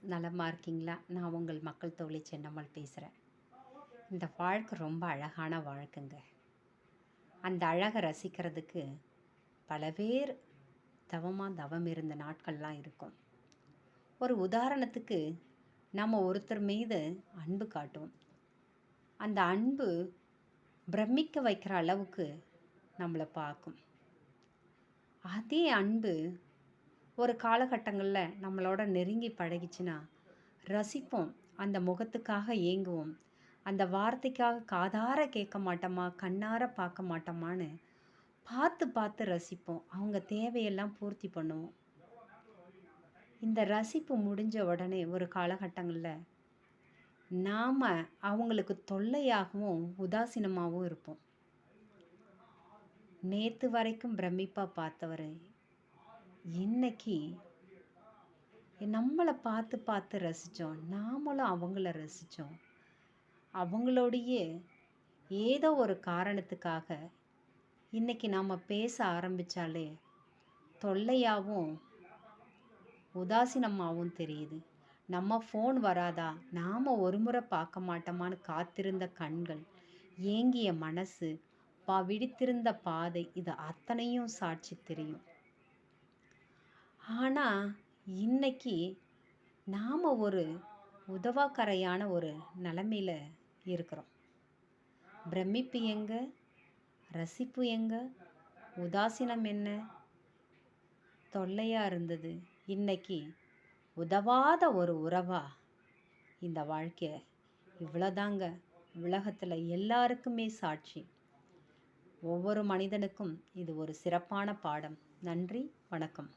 நலமா இருக்கீங்களா? நான் உங்கள் மக்கள் தோழி சென்னம்மாள் பேசுகிறேன். இந்த வாழ்க்கை ரொம்ப அழகான வாழ்க்கைங்க. அந்த அழகை ரசிக்கிறதுக்கு பல பேர் தவம் இருந்த நாட்கள்லாம் இருக்கும். ஒரு உதாரணத்துக்கு நம்ம ஒருத்தர் மீது அன்பு காட்டுவோம். அந்த அன்பு பிரமிக்க வைக்கிற அளவுக்கு நம்மளை பார்க்கும். அதே அன்பு ஒரு காலகட்டங்களில் நம்மளோட நெருங்கி பழகிச்சுன்னா ரசிப்போம். அந்த முகத்துக்காக ஏங்குவோம். அந்த வார்த்தைக்காக காதார கேட்க மாட்டோமா, கண்ணார பார்க்க மாட்டோமான்னு பார்த்து பார்த்து ரசிப்போம். அவங்க தேவையெல்லாம் பூர்த்தி பண்ணுவோம். இந்த ரசிப்பு முடிஞ்ச உடனே ஒரு காலகட்டங்களில் நாம் அவங்களுக்கு தொல்லையாகவும் உதாசீனமாகவும் இருப்போம். நேற்று வரைக்கும் பிரமிப்பாக பார்த்தவர் இன்னைக்கு நம்மளை பார்த்து பார்த்து ரசித்தோம். நாமளும் அவங்கள ரசித்தோம். அவங்களோடையே ஏதோ ஒரு காரணத்துக்காக இன்றைக்கி நாம் பேச ஆரம்பித்தாலே தொல்லையாகவும் உதாசீனமாகவும் தெரியுது. நம்ம ஃபோன் வராதா, நாம் ஒரு முறை பார்க்க மாட்டோமான்னு காத்திருந்த கண்கள், ஏங்கிய மனசு, விழித்திருந்த பாதை, இது அத்தனையும் சாட்சி தெரியும். ஆனால் இன்னைக்கு நாம் ஒரு உதவாக்கரையான ஒரு நிலமையில் இருக்கிறோம். பிரமிப்பு எங்கே, ரசிப்பு எங்கே, உதாசீனம் என்ன, தொல்லையாக இருந்தது இன்னைக்கு உதவாத ஒரு உறவாக இந்த வாழ்க்கை. இவ்வளோதாங்க. உலகத்தில் எல்லாருக்குமே சாட்சி. ஒவ்வொரு மனிதனுக்கும் இது ஒரு சிறப்பான பாடம். நன்றி, வணக்கம்.